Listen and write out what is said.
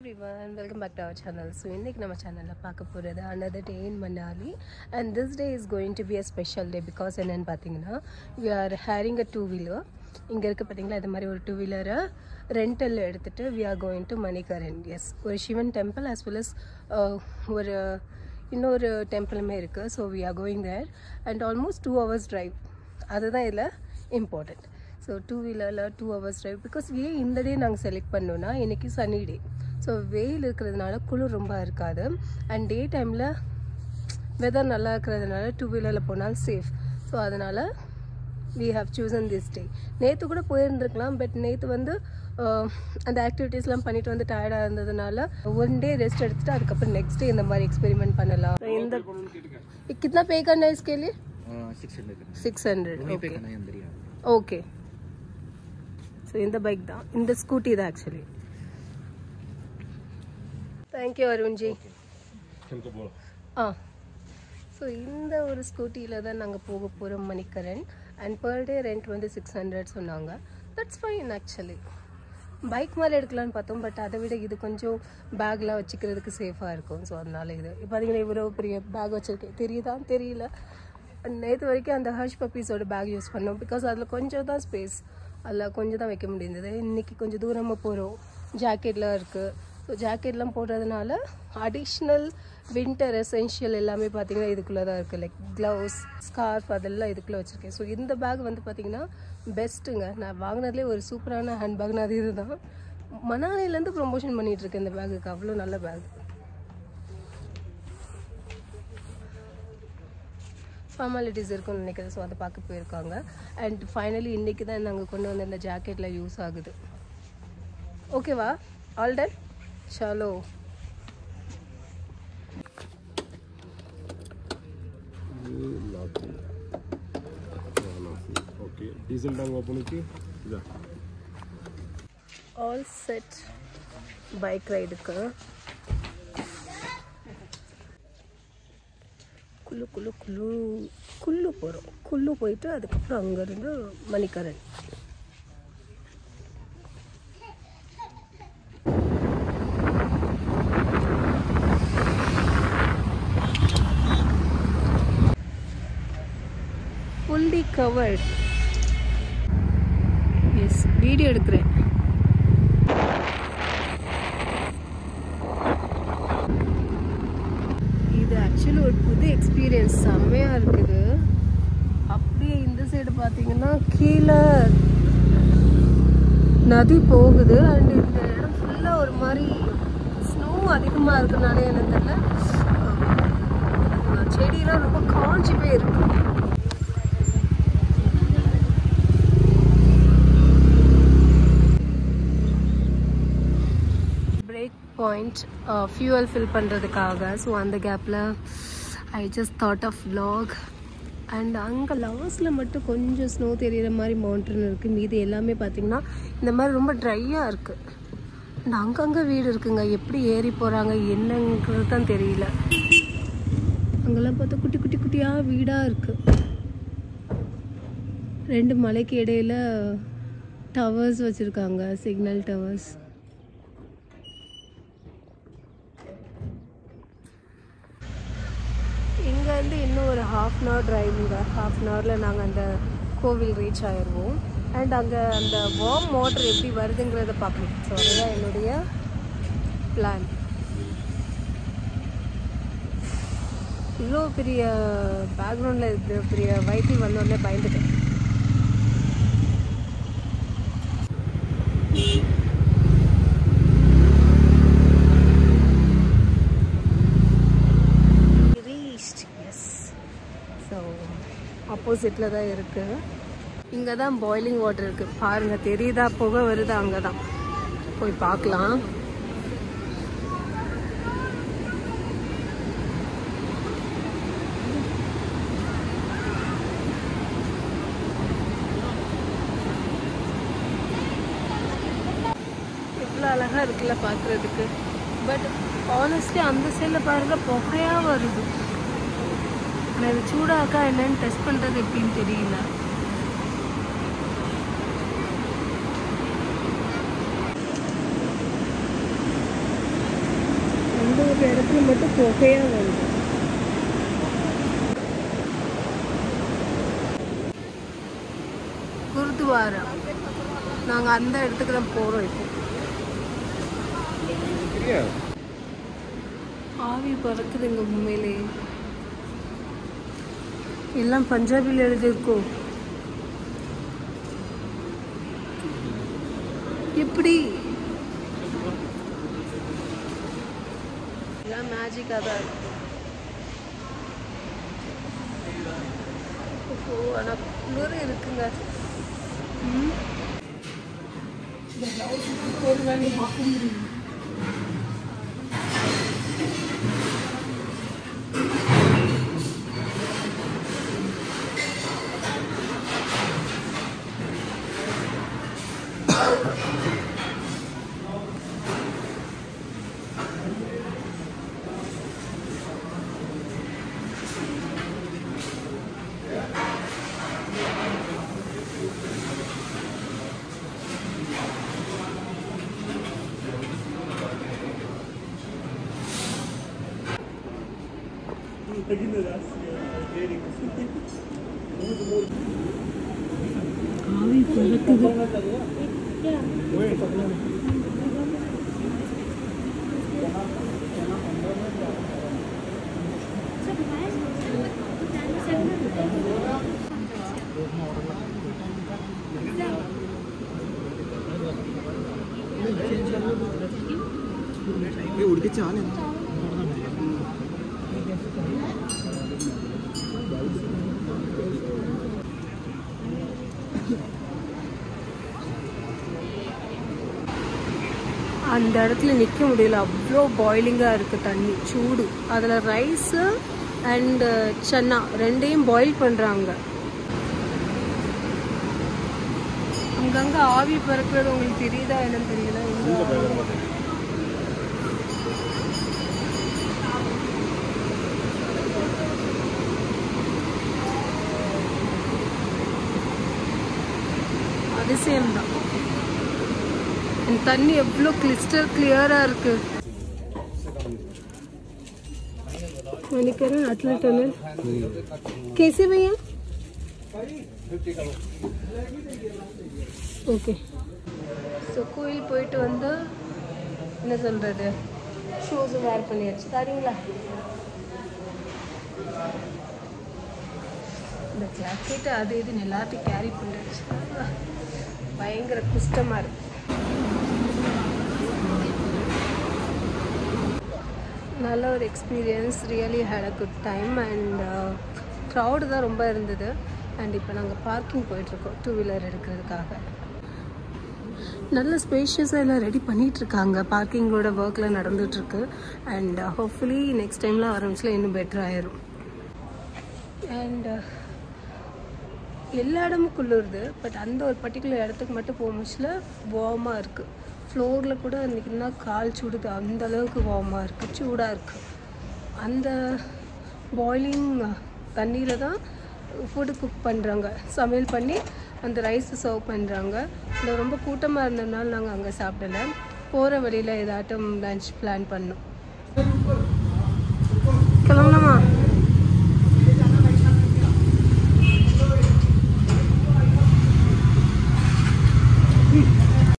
Everyone, welcome back to our channel. So இன்னைக்கு நம்ம சேனல்ல பார்க்க போறது another day in Manali, and this day is going to be a special day because என்னன்னு பாத்தீங்கன்னா we are hiring a two-wheeler. இங்க இருக்க பாத்தீங்களா இந்த மாதிரி ஒரு two-wheeler rental எடுத்துட்டு we are going to Manikaran. Yes, ஒரு Sivan temple as well as ஒரு இன்னொரு டெம்பிளுமே இருக்கு. So we are going there and almost 2 hours drive. அதுதான் இதுல important. So two-wheeler 2 hours drive because ஏன் இந்த டே நாங்கள் செலக்ட் பண்ணோம்னா இன்னைக்கு சனி டே. ஸோ வெயில் இருக்கிறதுனால குளிர் ரொம்ப இருக்காது அண்ட் டே டைமில் வெதர் நல்லா இருக்கிறதுனால டூ வீலரில் போனால் சேஃப். ஸோ அதனால் we have chosen this day. நேற்று கூட போயிருந்துருக்கலாம் பட் நேற்று வந்து அந்த ஆக்டிவிட்டீஸ்லாம் பண்ணிட்டு வந்து டயர்டாக இருந்ததுனால ஒன் டே ரெஸ்ட் எடுத்துட்டு அதுக்கப்புறம் நெக்ஸ்ட் டே இந்த மாதிரி எக்ஸ்பெரிமெண்ட் பண்ணலாம். இந்த कितना पे करना है इसके लिए 600 ஓகே. ஸோ இந்த பைக் தான், இந்த ஸ்கூட்டி தான் ஆக்சுவலி. தேங்க்யூ அருண்ஜி. ஸோ இந்த ஒரு ஸ்கூட்டியில் தான் நாங்கள் போக போகிறோம் மணிக்கரன். அண்ட் பர் டே ரெண்ட் வந்து 600 சொன்னாங்க. That's fine actually. பைக் மேலே எடுக்கலான்னு பார்த்தோம் பட் அதை விட இது கொஞ்சம் பேக்லாம் வச்சுக்கிறதுக்கு சேஃபாக இருக்கும். ஸோ அதனால இது பார்த்தீங்கன்னா இவ்வளோ பெரிய பேக் வச்சுருக்கேன், தெரியுதான் தெரியல. நேற்று வரைக்கும் அந்த ஹர்ஷ் பப்பீஸோட பேக் யூஸ் பண்ணோம் பிகாஸ் அதில் கொஞ்சம் தான் ஸ்பேஸ், அதில் கொஞ்சம் தான் வைக்க முடிந்தது. இன்றைக்கி கொஞ்சம் தூரமாக போகிறோம், ஜாக்கெட்லாம் இருக்குது. ஸோ ஜாக்கெட்லாம் போடுறதுனால அடிஷ்னல் வின்டர் எசென்ஷியல் எல்லாமே பார்த்தீங்கன்னா இதுக்குள்ளே தான் இருக்குது. லைக் க்ளவுஸ், ஸ்கார்ஃப் அதெல்லாம் இதுக்குள்ளே வச்சுருக்கேன். ஸோ இந்த பேக் வந்து பார்த்திங்கன்னா பெஸ்ட்டுங்க. நான் வாங்கினதுலேயே ஒரு சூப்பரான ஹேண்ட் பேக்னா அது இது தான். மணாலிலேருந்து ப்ரொமோஷன் பண்ணிகிட்ருக்கேன் இந்த பேக்குக்கு, அவ்வளோ நல்ல பேக். ஃபார்மாலிட்டிஸ் இருக்குன்னு நினைக்கிறேன். ஸோ அதை பார்க்க போயிருக்காங்க. அண்ட் ஃபைனலி இன்றைக்கி தான் நாங்கள் கொண்டு வந்த இந்த ஜாக்கெட்டில் யூஸ் ஆகுது. ஓகேவா? All done. चलो ओके डीजल टैंक ओपन की जा ऑल सेट बाइक राइड का குள்ளு குள்ளு குள்ளு குள்ளு போகிறோம். குள்ளு போயிட்டு அதுக்கப்புறம் அங்கேருந்து மணிக்கரன். fully covered. Yes, வீடியோ எடுக்கிறேன். இது ஆக்சுவலி ஒரு புது எக்ஸ்பீரியன்ஸ், செம்மையாக இருக்குது. அப்படியே இந்த சைடு பார்த்தீங்கன்னா கீழே நதி போகுது அண்ட் இந்த இடம் ஃபுல்லாக ஒரு மாதிரி ஸ்னோ அதிகமாக இருக்குனாலே எனக்கு தெரியல, செடியெல்லாம் ரொம்ப காஞ்சி போய் இருக்கு. பாயிண்ட் ஃபியூவல் ஃபில் பண்ணுறதுக்காக. ஸோ அந்த கேப்பில் I just thought of vlog. And அங்கே லாஸ்ட்டில் மட்டும் கொஞ்சம் ஸ்னோ தெரிகிற மாதிரி மவுண்டன் இருக்குது. மீது எல்லாமே பார்த்திங்கன்னா இந்த மாதிரி ரொம்ப ட்ரையாக இருக்குது. அண்ட் அங்கங்கே வீடு இருக்குங்க, எப்படி ஏறி போகிறாங்க என்னங்கிறது தான் தெரியல. அங்கெல்லாம் பார்த்தா குட்டி குட்டி குட்டியாக வீடாக இருக்குது. ரெண்டு மலைக்கு இடையில டவர்ஸ் வச்சுருக்காங்க, சிக்னல் டவர்ஸ். இங்கேருந்து இன்னும் ஒரு ½ ட்ரைவிங்க. ½ நாங்கள் அந்த கோவில் ரீச் ஆயிடுவோம். அண்ட் அங்கே அந்த வார்ம் வாட்டர் எப்படி வருதுங்கிறத பார்க்கணும். ஸோ அதுதான் என்னுடைய பிளான். இவ்வளோ பெரிய பேக்ரவுண்டில் இவ்வளோ பெரிய வெஹிக்கிள் வந்தோடனே பயந்துட்டேன். ஆப்போசிட்டில் தான் இருக்குது. இங்கே தான் பாய்லிங் வாட்டர் இருக்குது பாருங்கள், தெரியுதா? புகை வருது. அங்கே தான் போய் பார்க்கலாம். இவ்வளோ அழகாக இருக்குல்ல பார்க்குறதுக்கு. பட் ஆனஸ்ட்லி அந்த சைடில் பாருங்கள் புகையாக வருது. ஆனால் இது சூடாக்கா என்னன்னு டெஸ்ட் பண்ணுறது எப்படின்னு தெரியல. இந்த ஒரு இடத்துல மட்டும் புகையாக வருது. குருத்வாரா நாங்கள் அந்த இடத்துக்கு தான் போகிறோம். இப்போ ஆவி பறக்குதுங்க. உண்மையிலே எல்லாம் பஞ்சாபியில் எழுதியிருக்கோம். எப்படி எல்லாம் மேஜிக்காக தான் இருக்கும். ஆனால் குளிர் இருக்குங்க. ஒரு வேலை பார்க்க முடியும். ஆவி பறக்குது. அந்த இடத்துல நிற்க முடியல, அவ்வளோ பாயிலிங்காக இருக்குது தண்ணி, சூடு. அதில் ரைஸு அண்டு சன்னா ரெண்டையும் பாயில் பண்ணுறாங்க. அங்கங்கே ஆவி பறக்கிறது உங்களுக்கு தெரியுதா என்னன்னு தெரியல. அதிசயம்தான். தண்ணி எவ்வளோ கிறிஸ்டல் கிளியராக இருக்கு. मणिकरण अटल टनल कैसे भैया? ஓகே. ஸோ கோயில் போயிட்டு வந்து என்ன சொல்கிறது, ஷூஸும் வேர் பண்ணியாச்சு. தரீங்களா? இந்த ஜாக்கெட்டு அது இதுன்னு எல்லாத்தையும் கேரி பண்ணிடுச்சு. பயங்கர கஷ்டமாக இருக்குது. நல்ல ஒரு experience. Really had a good time. And crowd தான் ரொம்ப இருந்தது. அண்ட் இப்போ நாங்கள் பார்க்கிங் போயிட்டுருக்கோம் டூ வீலர் எடுக்கிறதுக்காக. நல்ல ஸ்பேஷியஸாக எல்லாம் ரெடி பண்ணிகிட்ருக்காங்க. பார்க்கிங்கோட ஒர்க்கில் நடந்துகிட்ருக்கு. அண்ட் ஹோப்ஃபுல்லி நெக்ஸ்ட் டைம்லாம் ஆரம்பிச்சில் இன்னும் பெட்டர் ஆயிரும். அண்ட் எல்லா இடமும் குளிருது. பட் அந்த ஒரு பர்டிகுலர் இடத்துக்கு மட்டும் போகும்போதுல வார்மாக இருக்குது. ஃப்ளோரில் கூட இன்றைக்கின்னா கால் சுடுது. அந்த அளவுக்கு வார்மாக இருக்குது, சூடாக இருக்குது. அந்த பாயிலிங் தண்ணியில் தான் ஃபுட்டு குக் பண்ணுறாங்க, சமையல் பண்ணி அந்த ரைஸை சர்வ் பண்ணுறாங்க. இந்த ரொம்ப கூட்டமாக இருந்ததுனால நாங்கள் அங்கே சாப்பிடலை. போகிற வழியில் ஏதாட்டும் லன்ச் பிளான் பண்ணோம்.